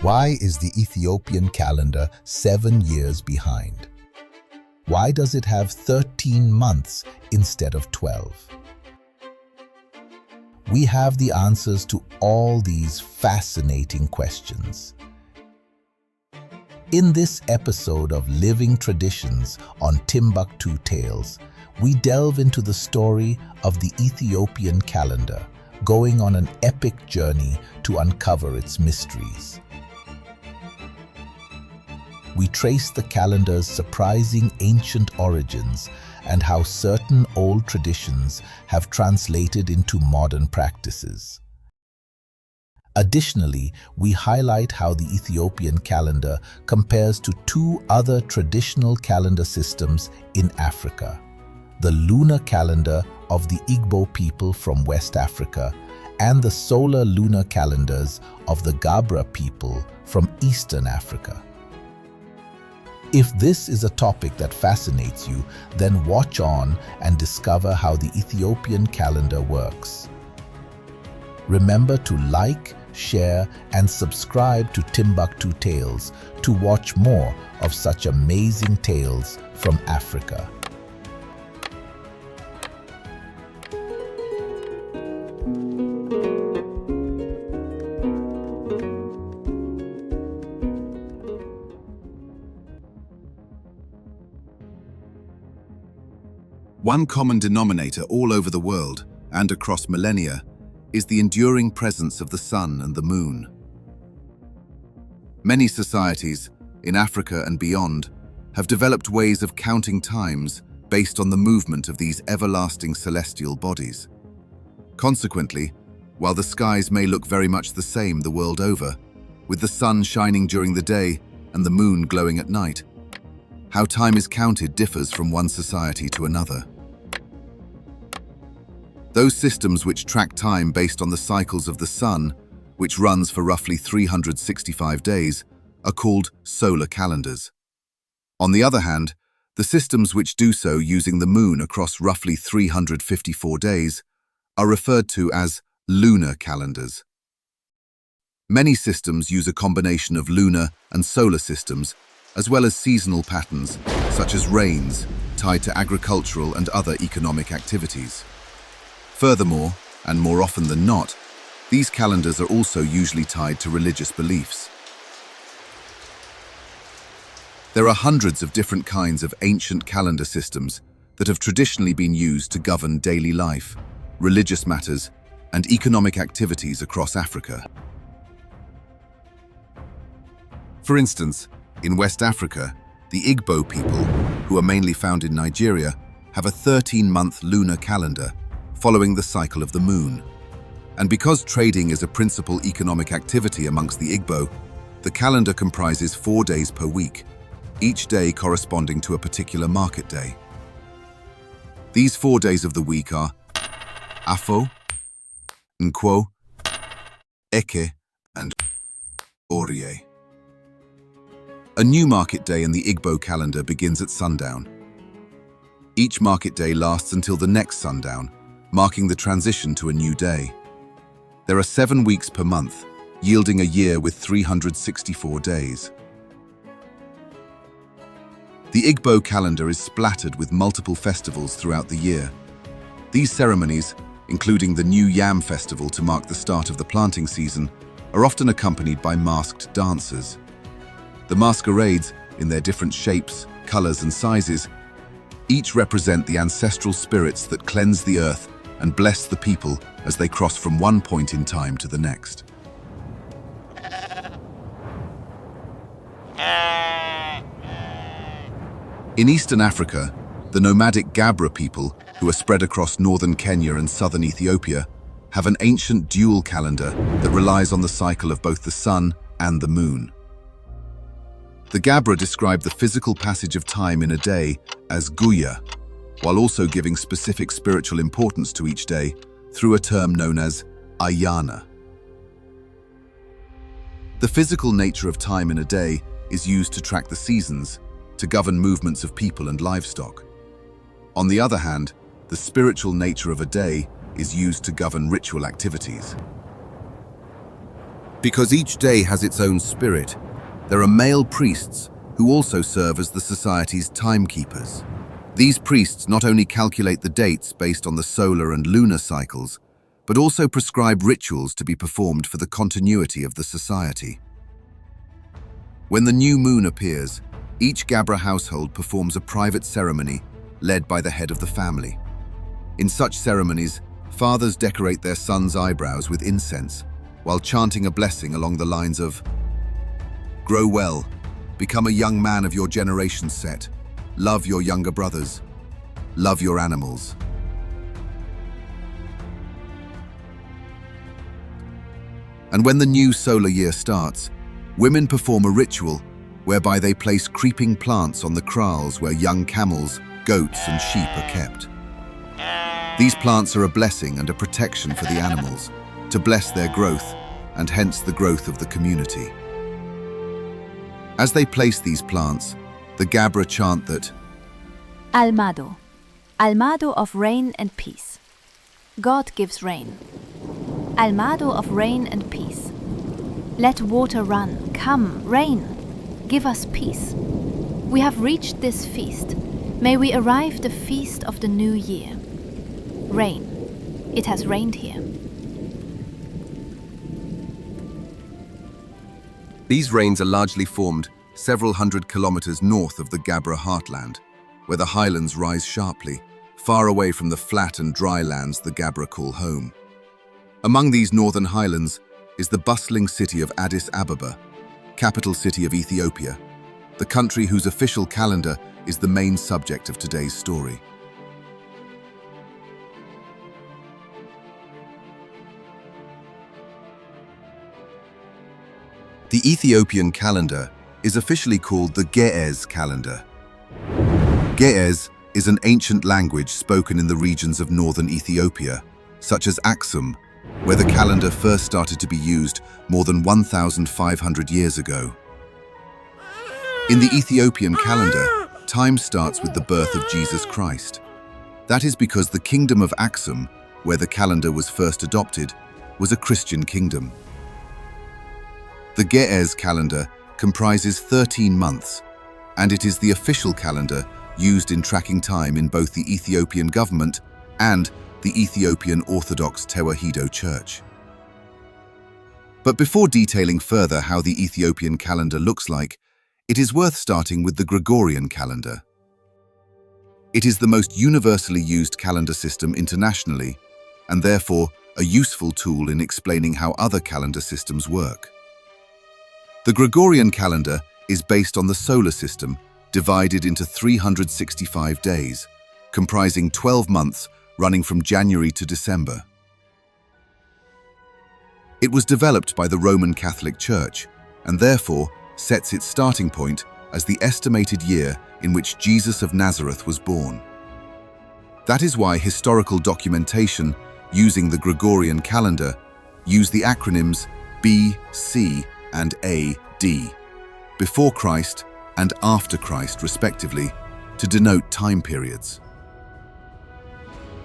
Why is the Ethiopian calendar 7 years behind? Why does it have 13 months instead of 12? We have the answers to all these fascinating questions. In this episode of Living Traditions on Timbuktu Tales, we delve into the story of the Ethiopian calendar, going on an epic journey to uncover its mysteries. We trace the calendar's surprising ancient origins and how certain old traditions have translated into modern practices. Additionally, we highlight how the Ethiopian calendar compares to two other traditional calendar systems in Africa: the lunar calendar of the Igbo people from West Africa and the solar-lunar calendars of the Gabra people from Eastern Africa. If this is a topic that fascinates you, then watch on and discover how the Ethiopian calendar works. Remember to like, share, and subscribe to Timbuktu Tales to watch more of such amazing tales from Africa. One common denominator all over the world and across millennia is the enduring presence of the sun and the moon. Many societies, in Africa and beyond, have developed ways of counting times based on the movement of these everlasting celestial bodies. Consequently, while the skies may look very much the same the world over, with the sun shining during the day and the moon glowing at night, how time is counted differs from one society to another. Those systems which track time based on the cycles of the sun, which runs for roughly 365 days, are called solar calendars. On the other hand, the systems which do so using the moon across roughly 354 days are referred to as lunar calendars. Many systems use a combination of lunar and solar systems, as well as seasonal patterns, such as rains, tied to agricultural and other economic activities. Furthermore, and more often than not, these calendars are also usually tied to religious beliefs. There are hundreds of different kinds of ancient calendar systems that have traditionally been used to govern daily life, religious matters, and economic activities across Africa. For instance, in West Africa, the Igbo people, who are mainly found in Nigeria, have a 13-month lunar calendar following the cycle of the moon. And because trading is a principal economic activity amongst the Igbo, the calendar comprises 4 days per week, each day corresponding to a particular market day. These 4 days of the week are Afo, Nkwo, Eke, and Orie. A new market day in the Igbo calendar begins at sundown. Each market day lasts until the next sundown, marking the transition to a new day. There are 7 weeks per month, yielding a year with 364 days. The Igbo calendar is splattered with multiple festivals throughout the year. These ceremonies, including the New Yam Festival to mark the start of the planting season, are often accompanied by masked dancers. The masquerades, in their different shapes, colors, and sizes, each represent the ancestral spirits that cleanse the earth and bless the people as they cross from one point in time to the next. In Eastern Africa, the nomadic Gabra people, who are spread across northern Kenya and southern Ethiopia, have an ancient dual calendar that relies on the cycle of both the sun and the moon. The Gabra describe the physical passage of time in a day as guya, while also giving specific spiritual importance to each day through a term known as ayana. The physical nature of time in a day is used to track the seasons, to govern movements of people and livestock. On the other hand, the spiritual nature of a day is used to govern ritual activities. Because each day has its own spirit, there are male priests who also serve as the society's timekeepers. These priests not only calculate the dates based on the solar and lunar cycles, but also prescribe rituals to be performed for the continuity of the society. When the new moon appears, each Gabra household performs a private ceremony led by the head of the family. In such ceremonies, fathers decorate their sons' eyebrows with incense, while chanting a blessing along the lines of, "Grow well, become a young man of your generation's set, love your younger brothers, love your animals." And when the new solar year starts, women perform a ritual whereby they place creeping plants on the kraals where young camels, goats, and sheep are kept. These plants are a blessing and a protection for the animals, to bless their growth and hence the growth of the community. As they place these plants, the Gabra chant that Almado, Almado of rain and peace. God gives rain. Almado of rain and peace. Let water run, come, rain, give us peace. We have reached this feast. May we arrive the feast of the new year. Rain. It has rained here. These rains are largely formed several hundred kilometers north of the Gabra heartland, where the highlands rise sharply, far away from the flat and dry lands the Gabra call home. Among these northern highlands is the bustling city of Addis Ababa, capital city of Ethiopia, the country whose official calendar is the main subject of today's story. The Ethiopian calendar is officially called the Ge'ez calendar. Ge'ez is an ancient language spoken in the regions of northern Ethiopia, such as Axum, where the calendar first started to be used more than 1,500 years ago. In the Ethiopian calendar, time starts with the birth of Jesus Christ. That is because the kingdom of Axum, where the calendar was first adopted, was a Christian kingdom. The Ge'ez calendar comprises 13 months, and it is the official calendar used in tracking time in both the Ethiopian government and the Ethiopian Orthodox Tewahedo Church. But before detailing further how the Ethiopian calendar looks like, it is worth starting with the Gregorian calendar. It is the most universally used calendar system internationally, and therefore a useful tool in explaining how other calendar systems work. The Gregorian calendar is based on the solar system, divided into 365 days, comprising 12 months running from January to December. It was developed by the Roman Catholic Church, and therefore sets its starting point as the estimated year in which Jesus of Nazareth was born. That is why historical documentation using the Gregorian calendar use the acronyms B, C, and A.D., before Christ and after Christ respectively, to denote time periods.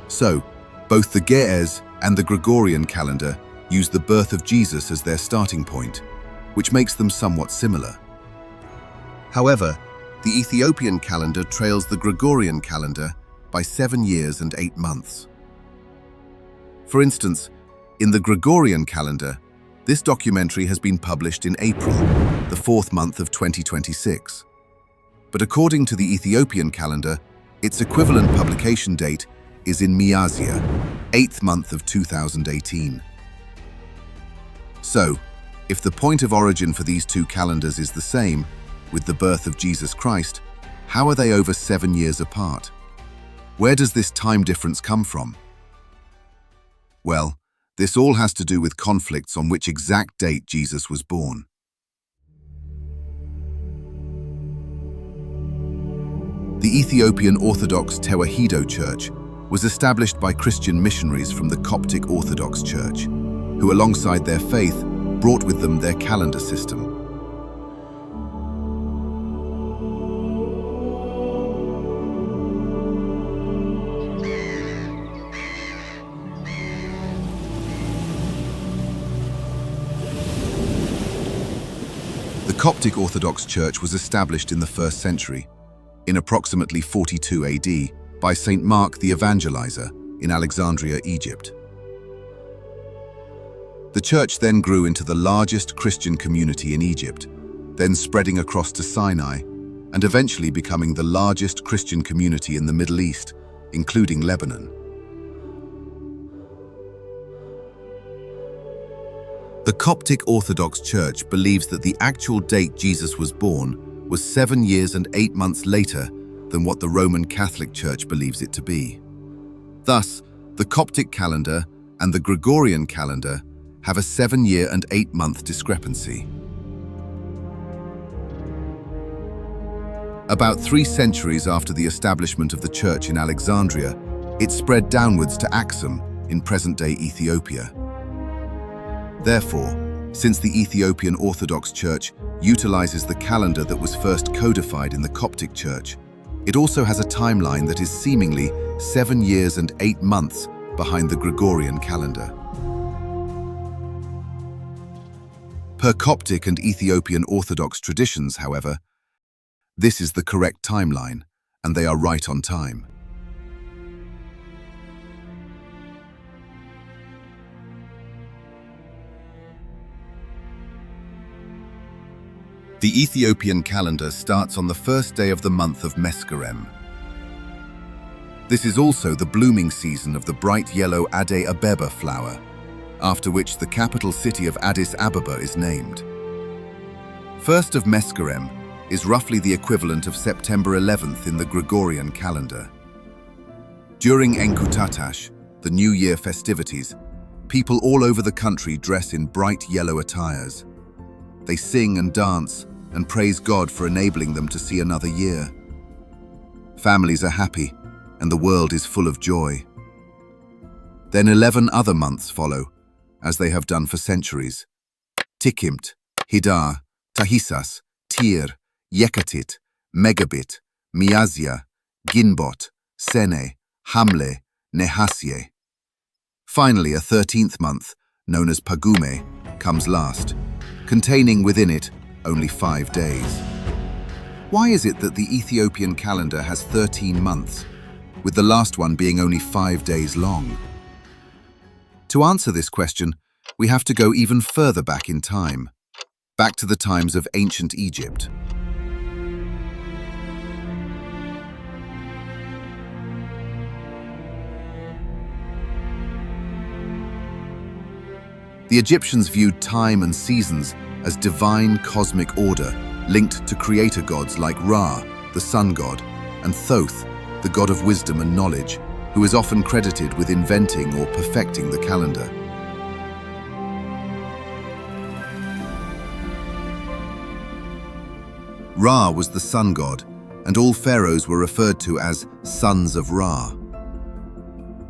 So, both the Ge'ez and the Gregorian calendar use the birth of Jesus as their starting point, which makes them somewhat similar. However, the Ethiopian calendar trails the Gregorian calendar by 7 years and 8 months. For instance, in the Gregorian calendar, this documentary has been published in April, the 4th month of 2026. But according to the Ethiopian calendar, its equivalent publication date is in Miazia, 8th month of 2018. So, if the point of origin for these two calendars is the same, with the birth of Jesus Christ, how are they over 7 years apart? Where does this time difference come from? Well, this all has to do with conflicts on which exact date Jesus was born. The Ethiopian Orthodox Tewahedo Church was established by Christian missionaries from the Coptic Orthodox Church, who alongside their faith brought with them their calendar system. Coptic Orthodox Church was established in the 1st century, in approximately 42 AD, by Saint Mark the Evangelizer in Alexandria, Egypt. The church then grew into the largest Christian community in Egypt, then spreading across to Sinai, and eventually becoming the largest Christian community in the Middle East, including Lebanon. The Coptic Orthodox Church believes that the actual date Jesus was born was 7 years and 8 months later than what the Roman Catholic Church believes it to be. Thus, the Coptic calendar and the Gregorian calendar have a 7-year and 8-month discrepancy. About 3 centuries after the establishment of the church in Alexandria, it spread downwards to Axum in present-day Ethiopia. Therefore, since the Ethiopian Orthodox Church utilizes the calendar that was first codified in the Coptic Church, it also has a timeline that is seemingly 7 years and 8 months behind the Gregorian calendar. Per Coptic and Ethiopian Orthodox traditions, however, this is the correct timeline, and they are right on time. The Ethiopian calendar starts on the first day of the month of Meskerem. This is also the blooming season of the bright yellow Addis Ababa flower, after which the capital city of Addis Ababa is named. 1st of Meskerem is roughly the equivalent of September 11th in the Gregorian calendar. During Enkutatash, the New Year festivities, people all over the country dress in bright yellow attires. They sing and dance and praise God for enabling them to see another year. Families are happy, and the world is full of joy. Then 11 other months follow, as they have done for centuries. Tikimt, Hidar, Tahisas, Tir, Yekatit, Megabit, Miazia, Ginbot, Sene, Hamle, Nehasye. Finally, a 13th month, known as Pagume, comes last, containing within it only 5 days. Why is it that the Ethiopian calendar has 13 months, with the last one being only 5 days long? To answer this question, we have to go even further back in time, back to the times of ancient Egypt. The Egyptians viewed time and seasons as divine cosmic order linked to creator gods like Ra, the sun god, and Thoth, the god of wisdom and knowledge, who is often credited with inventing or perfecting the calendar. Ra was the sun god, and all pharaohs were referred to as sons of Ra.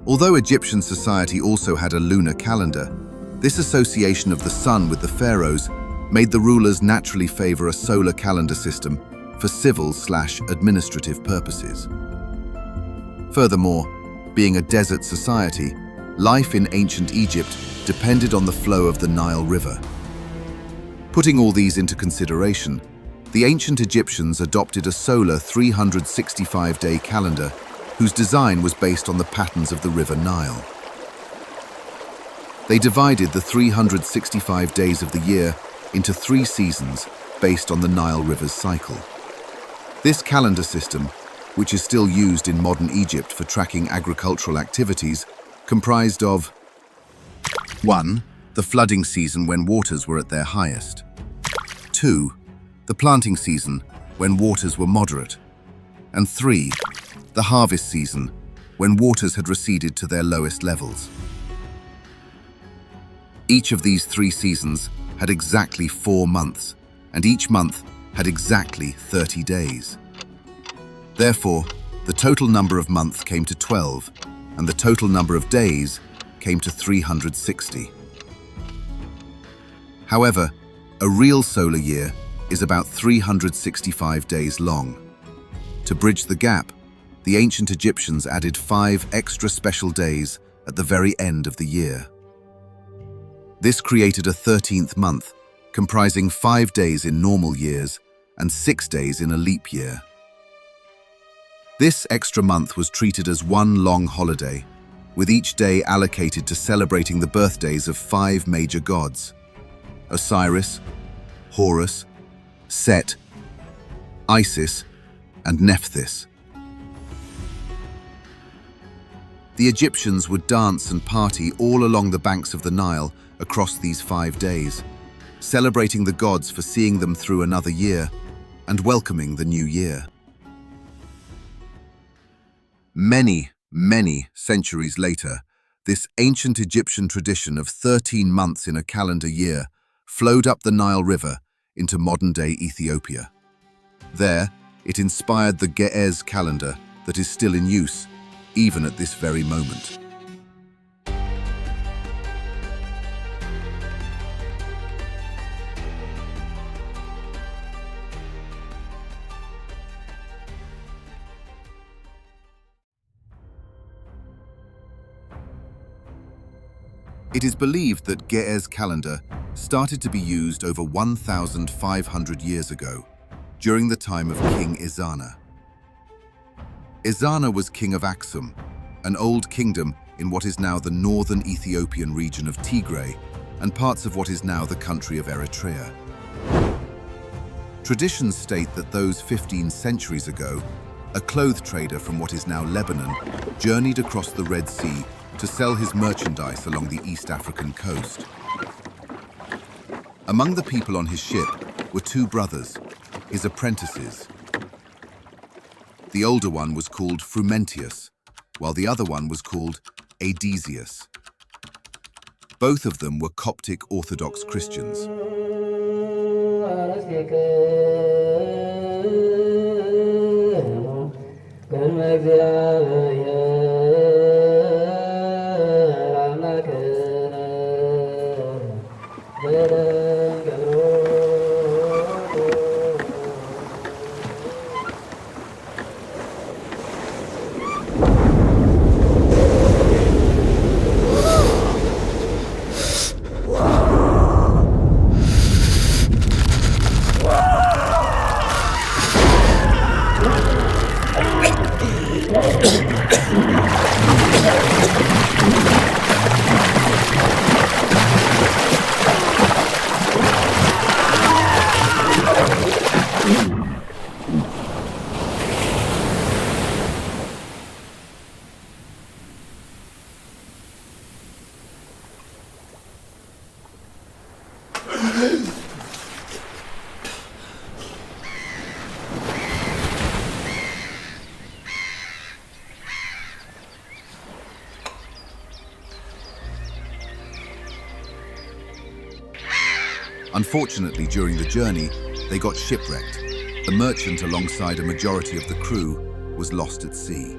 Although Egyptian society also had a lunar calendar, this association of the sun with the pharaohs made the rulers naturally favor a solar calendar system for civil/administrative purposes. Furthermore, being a desert society, life in ancient Egypt depended on the flow of the Nile River. Putting all these into consideration, the ancient Egyptians adopted a solar 365-day calendar whose design was based on the patterns of the River Nile. They divided the 365 days of the year into 3 seasons based on the Nile River's cycle. This calendar system, which is still used in modern Egypt for tracking agricultural activities, comprised of 1. The flooding season when waters were at their highest. 2. The planting season when waters were moderate. And 3. The harvest season when waters had receded to their lowest levels. Each of these 3 seasons had exactly 4 months, and each month had exactly 30 days. Therefore, the total number of months came to 12, and the total number of days came to 360. However, a real solar year is about 365 days long. To bridge the gap, the ancient Egyptians added 5 extra special days at the very end of the year. This created a 13th month, comprising 5 days in normal years and 6 days in a leap year. This extra month was treated as one long holiday, with each day allocated to celebrating the birthdays of 5 major gods: Osiris, Horus, Set, Isis, and Nephthys. The Egyptians would dance and party all along the banks of the Nile across these 5 days, celebrating the gods for seeing them through another year and welcoming the new year. Many centuries later, this ancient Egyptian tradition of 13 months in a calendar year flowed up the Nile River into modern-day Ethiopia. There, it inspired the Ge'ez calendar that is still in use, even at this very moment. It is believed that Ge'ez calendar started to be used over 1,500 years ago, during the time of King Ezana. Ezana was king of Axum, an old kingdom in what is now the northern Ethiopian region of Tigray and parts of what is now the country of Eritrea. Traditions state that those 15 centuries ago, a cloth trader from what is now Lebanon journeyed across the Red Sea to sell his merchandise along the East African coast. Among the people on his ship were 2 brothers, his apprentices. The older one was called Frumentius, while the other one was called Adesius. Both of them were Coptic Orthodox Christians. Unfortunately, during the journey, they got shipwrecked. The merchant, alongside a majority of the crew, was lost at sea.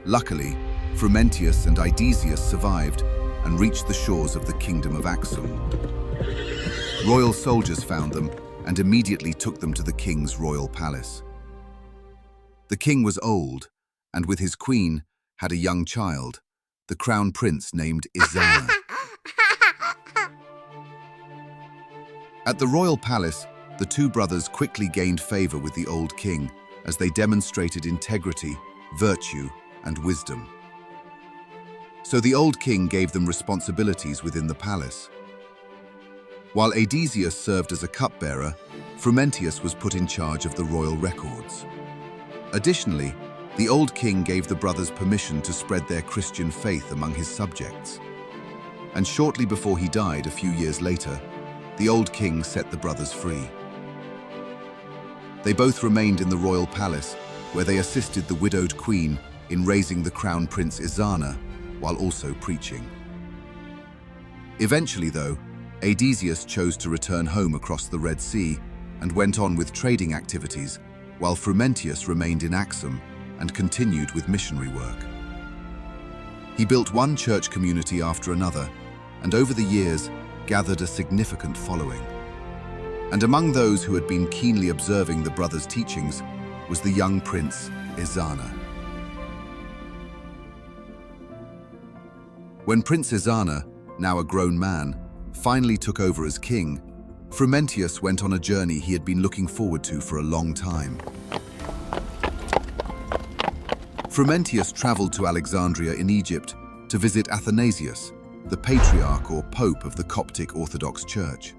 Luckily, Frumentius and Adesius survived and reached the shores of the kingdom of Axum. Royal soldiers found them and immediately took them to the king's royal palace. The king was old, and with his queen had a young child, the crown prince named Ezana. At the royal palace, the 2 brothers quickly gained favor with the old king as they demonstrated integrity, virtue, and wisdom. So the old king gave them responsibilities within the palace. While Adesius served as a cupbearer, Frumentius was put in charge of the royal records. Additionally, the old king gave the brothers permission to spread their Christian faith among his subjects. And shortly before he died, a few years later, the old king set the brothers free. They both remained in the royal palace, where they assisted the widowed queen in raising the crown prince Ezana, while also preaching. Eventually, though, Adesius chose to return home across the Red Sea and went on with trading activities, while Frumentius remained in Axum and continued with missionary work. He built one church community after another, and over the years, gathered a significant following. And among those who had been keenly observing the brothers' teachings was the young prince, Ezana. When Prince Ezana, now a grown man, finally took over as king, Frumentius went on a journey he had been looking forward to for a long time. Frumentius traveled to Alexandria in Egypt to visit Athanasius, the patriarch or pope of the Coptic Orthodox Church.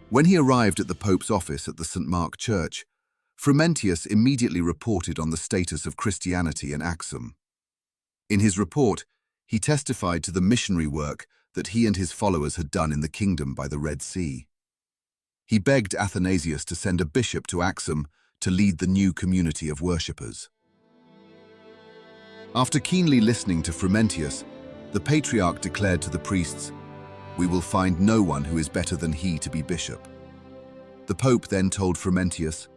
When he arrived at the pope's office at the St. Mark Church, Frumentius immediately reported on the status of Christianity in Axum. In his report, he testified to the missionary work that he and his followers had done in the kingdom by the Red Sea. He begged Athanasius to send a bishop to Axum to lead the new community of worshippers. After keenly listening to Frumentius, the patriarch declared to the priests, "We will find no one who is better than he to be bishop." The pope then told Frumentius,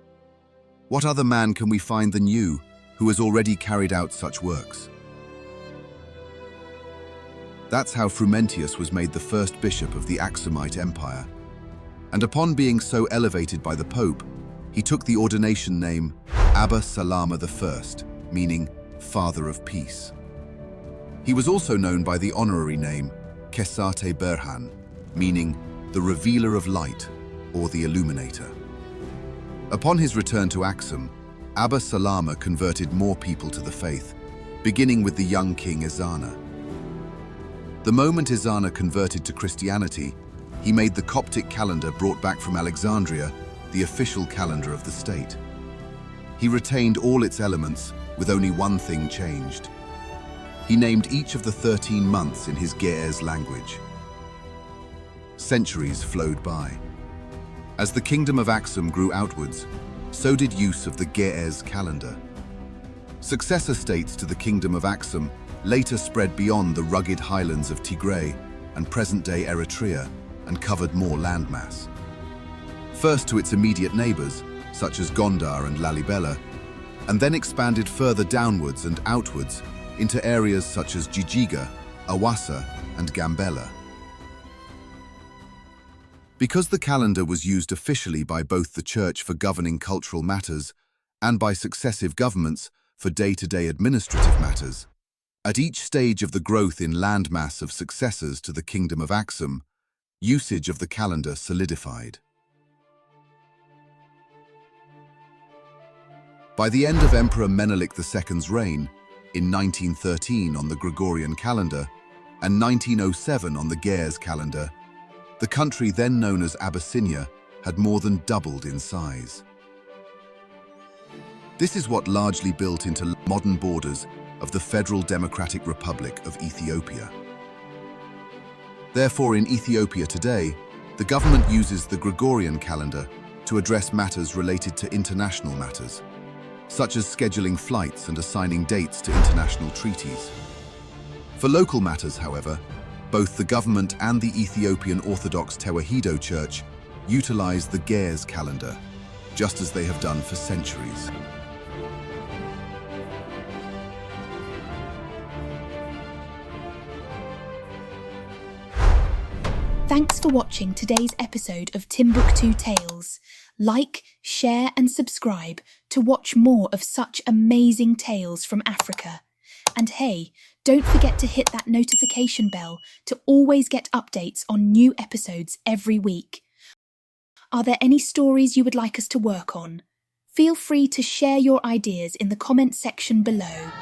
"What other man can we find than you, who has already carried out such works?" That's how Frumentius was made the first bishop of the Axumite Empire. And upon being so elevated by the Pope, he took the ordination name Abba Salama I, meaning Father of Peace. He was also known by the honorary name Kesate Berhan, meaning the Revealer of Light or the Illuminator. Upon his return to Axum, Abba Salama converted more people to the faith, beginning with the young king Ezana. The moment Ezana converted to Christianity, he made the Coptic calendar brought back from Alexandria the official calendar of the state. He retained all its elements, with only one thing changed. He named each of the 13 months in his Ge'ez language. Centuries flowed by. As the kingdom of Axum grew outwards, so did use of the Ge'ez calendar. Successor states to the kingdom of Axum later spread beyond the rugged highlands of Tigray and present-day Eritrea and covered more landmass. First to its immediate neighbors, such as Gondar and Lalibela, and then expanded further downwards and outwards into areas such as Jijiga, Awassa, and Gambela. Because the calendar was used officially by both the church for governing cultural matters and by successive governments for day-to-day administrative matters, at each stage of the growth in landmass of successors to the kingdom of Axum, usage of the calendar solidified. By the end of Emperor Menelik II's reign, in 1913 on the Gregorian calendar and 1907 on the Ge'ez calendar, the country then known as Abyssinia had more than doubled in size. This is what largely built into modern borders of the Federal Democratic Republic of Ethiopia. Therefore, in Ethiopia today, the government uses the Gregorian calendar to address matters related to international matters, such as scheduling flights and assigning dates to international treaties. For local matters, however, both the government and the Ethiopian Orthodox Tewahedo Church utilize the Ge'ez calendar, just as they have done for centuries. Thanks for watching today's episode of Timbuktu Tales. Like, share and subscribe to watch more of such amazing tales from Africa. And hey, don't forget to hit that notification bell to always get updates on new episodes every week. Are there any stories you would like us to work on? Feel free to share your ideas in the comment section below.